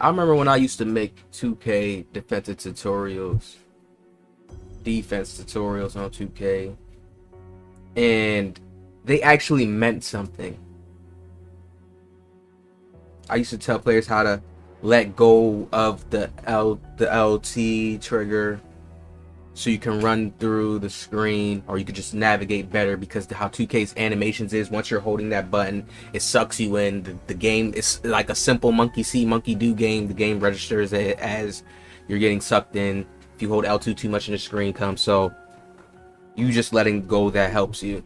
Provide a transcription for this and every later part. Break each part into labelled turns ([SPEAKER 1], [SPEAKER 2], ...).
[SPEAKER 1] I remember when I used to make 2K defensive tutorials, defense tutorials on 2K, and they actually meant something. I used to tell players how to let go of the LT trigger so you can run through the screen, or you could just navigate better, because how 2K's animations is, once you're holding that button, it sucks you in. The game is like a simple monkey see, monkey do game. The game registers it as you're getting sucked in. If you hold L2 too much and the screen comes, so you just letting go, that helps you.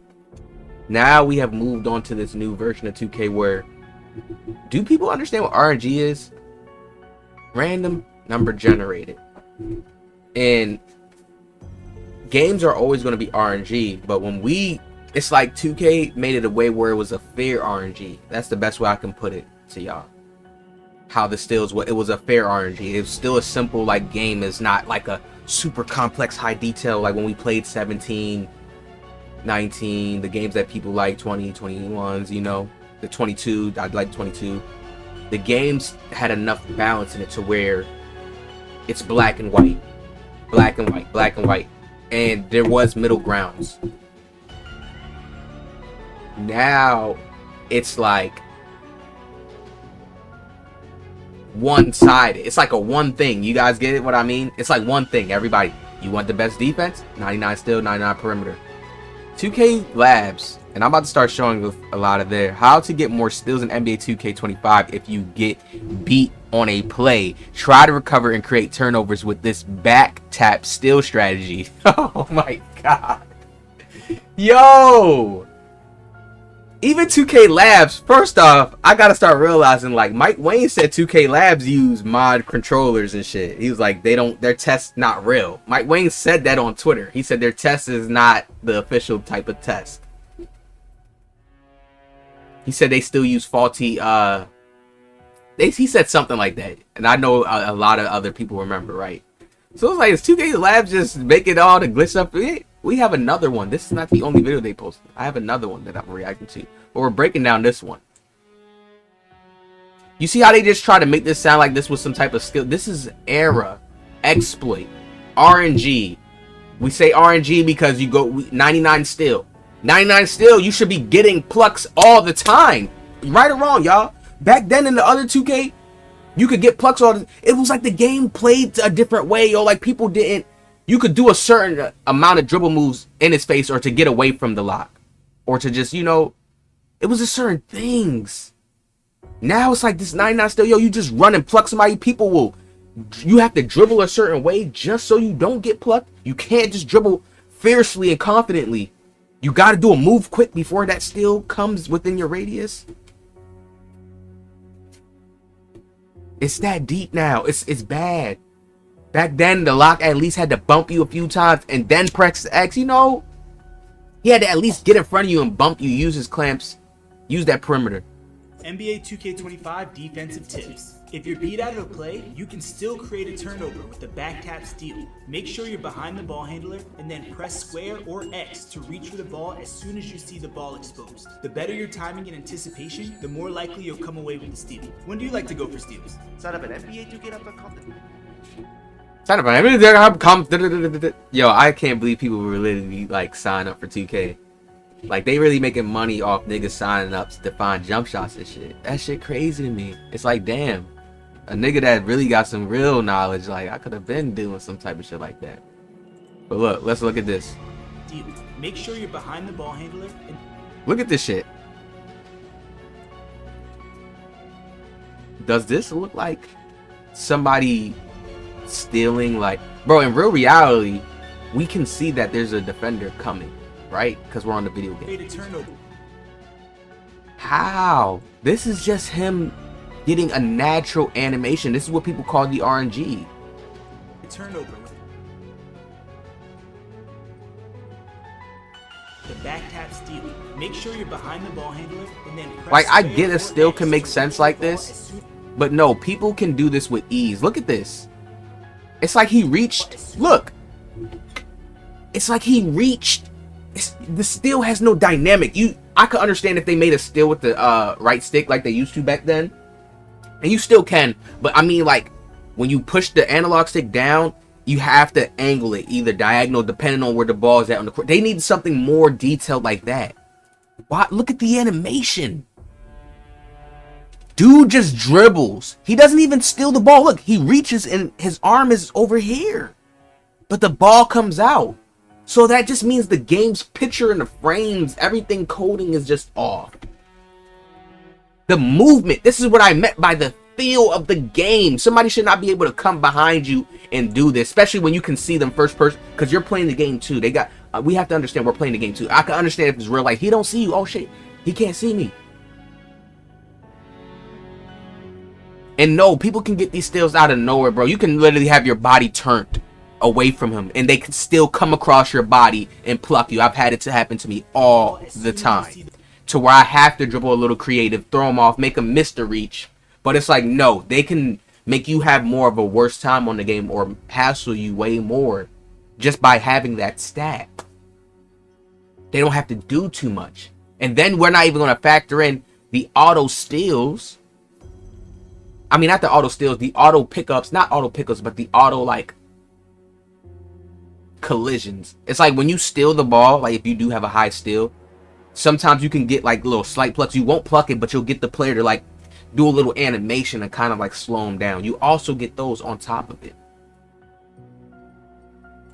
[SPEAKER 1] Now we have moved on to this new version of 2K where, do people understand what RNG is? Random number generated. And games are always going to be RNG, but it's like 2K made it a way where it was a fair RNG. That's the best way I can put it to y'all. How the stills, it was a fair RNG. It was still a simple like game. It's not like a super complex high detail like when we played 17, 19, the games that people like, 20, 21s, you know, the 22, I'd like 22. The games had enough balance in it to where it's black and white, black and white, black and white, and there was middle grounds. Now it's like one-sided. It's like a one thing. You guys get it what I mean? It's like one thing. Everybody, you want the best defense? 99 still, 99 perimeter. 2K Labs, and I'm about to start showing a lot of there, how to get more steals in NBA 2K25 if you get beat on a play. Try to recover and create turnovers with this back tap steal strategy. Oh my god. Yo! Even 2K Labs, first off, I gotta start realizing, like, Mike Wayne said 2K Labs use mod controllers and shit. He was like, their test not real. Mike Wayne said that on Twitter. He said their test is not the official type of test. He said they still use faulty, he said something like that. And I know a lot of other people remember, right? So it's like, is 2K Labs just making all the glitch up? We have another one. This is not the only video they posted. I have another one that I'm reacting to. But we're breaking down this one. You see how they just try to make this sound like this was some type of skill? This is error, exploit, RNG. We say RNG because you go 99 still. 99 still, you should be getting plucks all the time. Right or wrong, y'all. Back then in the other 2K, you could get plucks all the... It was like the game played a different way, yo. Like, people didn't... You could do a certain amount of dribble moves in his face, or to get away from the lock, or to just, you know, it was just certain things. Now it's like this 99 still, yo, you just run and pluck somebody. You have to dribble a certain way just so you don't get plucked. You can't just dribble fiercely and confidently. You got to do a move quick before that steal comes within your radius. It's that deep now. It's bad. Back then, the lock at least had to bump you a few times and then press X, you know? He had to at least get in front of you and bump you, use his clamps, use that perimeter.
[SPEAKER 2] NBA 2K25 defensive tips. If you're beat out of a play, you can still create a turnover with the back tap steal. Make sure you're behind the ball handler and then press square or X to reach for the ball as soon as you see the ball exposed. The better your timing and anticipation, the more likely you'll come away with the steal. When do you like to go for steals?
[SPEAKER 3] Sign up at NBA2K.com.
[SPEAKER 1] Yo, I can't believe people will literally like sign up for 2K. Like, they really making money off niggas signing up to find jump shots and shit. That shit crazy to me. It's like, damn, a nigga that really got some real knowledge, like, I could have been doing some type of shit like that. But look, let's look at this.
[SPEAKER 2] Make sure you're behind the ball handler and
[SPEAKER 1] look at this shit. Does this look like somebody stealing? Like, bro, in real reality, we can see that there's a defender coming, right? Because we're on the video game. How? This is just him getting a natural animation. This is what people call the RNG.
[SPEAKER 2] Turnover. The back tap steal. Make sure you're behind the ball handler and then press.
[SPEAKER 1] Like, I get it still can make sense like this, but no, people can do this with ease. Look at this. It's like he reached. Look. It's like he reached. The steal has no dynamic. I could understand if they made a steal with the right stick like they used to back then. And you still can, but I mean, like, when you push the analog stick down, you have to angle it either diagonal, depending on where the ball is at on the court. They need something more detailed like that. Why? Look at the animation. Dude just dribbles. He doesn't even steal the ball. Look, he reaches and his arm is over here. But the ball comes out. So that just means the game's picture and the frames, everything coding is just off. The movement, this is what I meant by the feel of the game. Somebody should not be able to come behind you and do this, especially when you can see them first person, because you're playing the game too. They got, we have to understand we're playing the game too. I can understand if it's real life. He don't see you. Oh shit, he can't see me. And no, people can get these steals out of nowhere, bro. You can literally have your body turned away from him and they can still come across your body and pluck you. I've had it to happen to me all the time, to where I have to dribble a little creative, throw him off, make him miss the reach. But it's like, no, they can make you have more of a worse time on the game or hassle you way more just by having that stat. They don't have to do too much. And then we're not even going to factor in the auto steals. I mean, not the auto steals, the auto pickups, not auto pickups, but the auto, like, collisions. It's like when you steal the ball, like if you do have a high steal, sometimes you can get like little slight plucks. You won't pluck it, but you'll get the player to like do a little animation and kind of like slow him down. You also get those on top of it.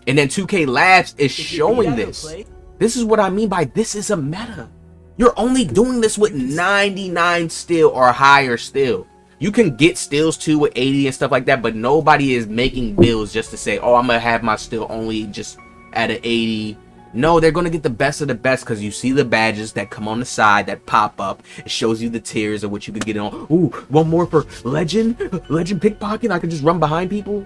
[SPEAKER 1] And then 2K Labs is showing this. This is what I mean by this is a meta. You're only doing this with 99 steal or higher steal. You can get steals too with 80 and stuff like that, but nobody is making builds just to say, oh, I'm going to have my steal only just at an 80. No, they're going to get the best of the best because you see the badges that come on the side that pop up. It shows you the tiers of what you could get on. Ooh, one more for legend pickpocket. I can just run behind people.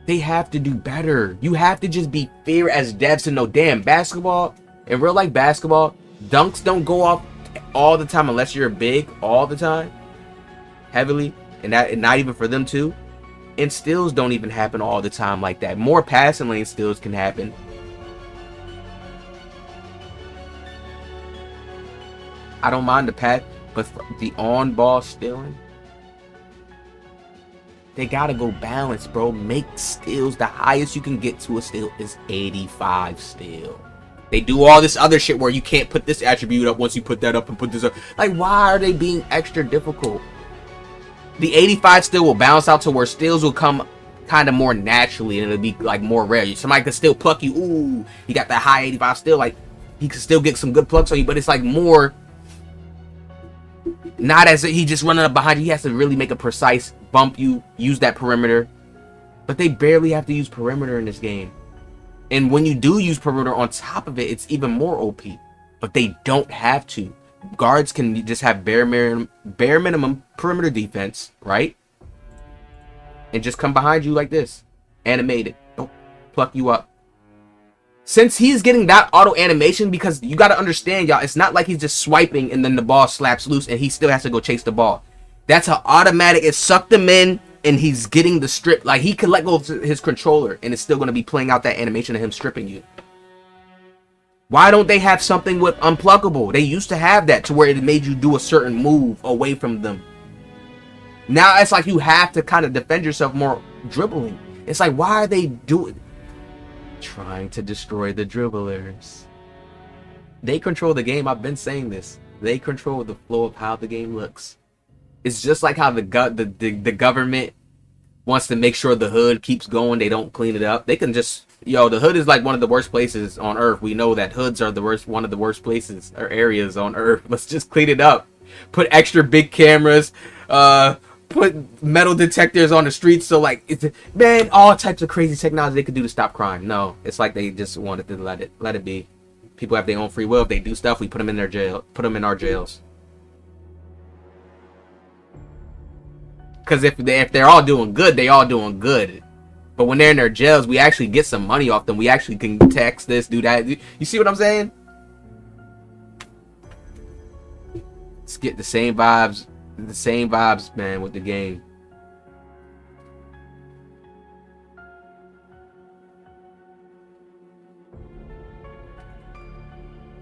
[SPEAKER 1] They have to do better. You have to just be fair as devs to know, damn, basketball, in real life basketball, dunks don't go off all the time unless you're big all the time. Heavily, and not even for them too. And steals don't even happen all the time like that. More passing lane steals can happen. I don't mind the pass, but the on ball stealing, they gotta go balance, bro. Make steals. The highest you can get to a steal is 85 steal. They do all this other shit where you can't put this attribute up once you put that up and put this up. Like, why are they being extra difficult? The 85 steal will balance out to where steals will come kind of more naturally and it'll be like more rare. Somebody can still pluck you. Ooh, he got that high 85 steal. Like, he can still get some good plucks on you, but it's like more, not as he just running up behind you. He has to really make a precise bump you, use that perimeter. But they barely have to use perimeter in this game. And when you do use perimeter on top of it, it's even more OP. But they don't have to. Guards can just have bare minimum perimeter defense, right? And just come behind you like this. Animate it. Don't pluck you up. Since he's getting that auto animation, because you got to understand, y'all, it's not like he's just swiping and then the ball slaps loose and he still has to go chase the ball. That's an automatic. It sucked him in and he's getting the strip. Like, he can let go of his controller and it's still going to be playing out that animation of him stripping you. Why don't they have something with unpluckable? They used to have that to where it made you do a certain move away from them. Now it's like you have to kind of defend yourself more dribbling. It's like, why are they doing? Trying to destroy the dribblers. They control the game. I've been saying this. They control the flow of how the game looks. It's just like how the government wants to make sure the hood keeps going. They don't clean it up. They can just, yo, the hood is like one of the worst places on earth. We know that hoods are the worst, one of the worst places or areas on earth. Let's just clean it up. Put extra big cameras, put metal detectors on the streets. So like, it's, man, all types of crazy technology they could do to stop crime. No, it's like they just wanted to let it be. People have their own free will. If they do stuff, we put them in their jail, put them in our jails. Because if they're all doing good, they all doing good. But when they're in their jails, we actually get some money off them. We actually can tax this, do that. You see what I'm saying? Let's get the same vibes, man, with the game.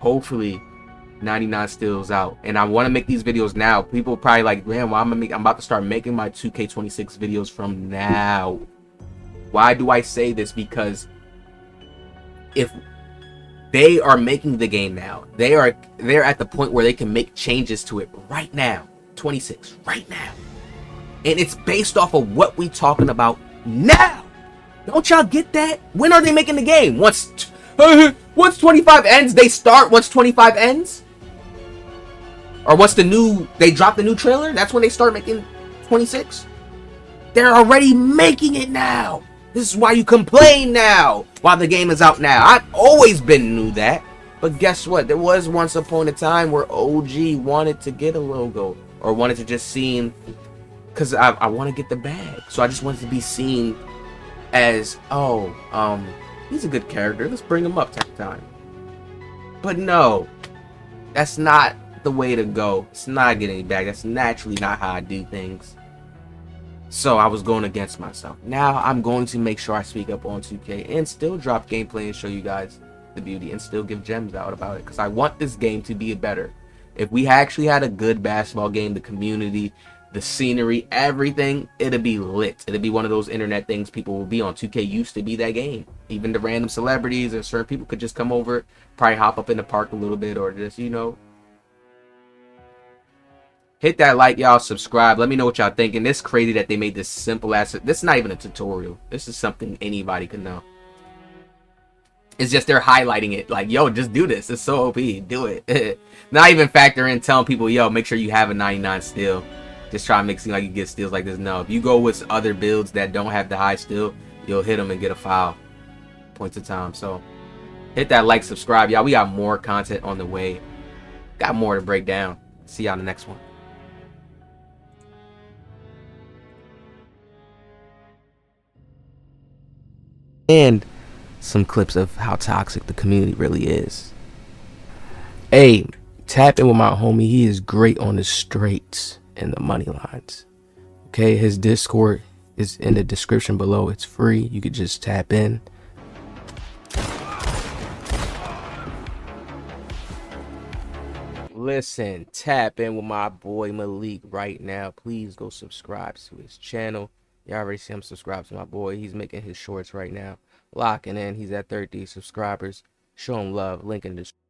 [SPEAKER 1] Hopefully, 99 stills out, and I want to make these videos now. People probably like, man, why I'm about to start making my 2K26 videos from now. Why do I say this? Because if they are making the game now, they're at the point where they can make changes to it right now. 26 right now, and it's based off of what we talking about now. Don't y'all get that? When are they making the game? Once 25 ends, they start. Once 25 ends, or once they drop the new trailer, that's when they start making 26. They're already making it now. This is why you complain now while the game is out now. I've always knew that. But guess what? There was once upon a time where OG wanted to get a logo, or wanted to just seen, because I want to get the bag. So I just wanted to be seen as, he's a good character, let's bring him up type of time. But no, that's not the way to go. It's not getting back. That's naturally not how I do things. So I was going against myself. Now I'm going to make sure I speak up on 2K and still drop gameplay and show you guys the beauty, and still give gems out about it, because I want this game to be better. If we actually had a good basketball game, the community, the scenery, everything, it'd be lit. It'd be one of those internet things people will be on. 2K used to be that game. Even the random celebrities and certain people could just come over, probably hop up in the park a little bit, or just, hit that like, y'all. Subscribe. Let me know what y'all thinking. It's crazy that they made this simple ass. This is not even a tutorial. This is something anybody can know. It's just they're highlighting it. Like, yo, just do this. It's so OP. Do it. Not even factor in telling people, yo, make sure you have a 99 steal. Just try to make it seem like you get steals like this. No, if you go with other builds that don't have the high steal, you'll hit them and get a foul. Points of time. So hit that like, subscribe, y'all. We got more content on the way. Got more to break down. See y'all in the next one. And some clips of how toxic the community really is. Hey, tap in with my homie. He is great on the straights and the money lines. Okay, his Discord is in the description below. It's free. You could just tap in. Listen, tap in with my boy Malik right now. Please go subscribe to his channel. Y'all already see him subscribe to my boy. He's making his shorts right now. Locking in. He's at 30 subscribers. Show him love. Link in the description.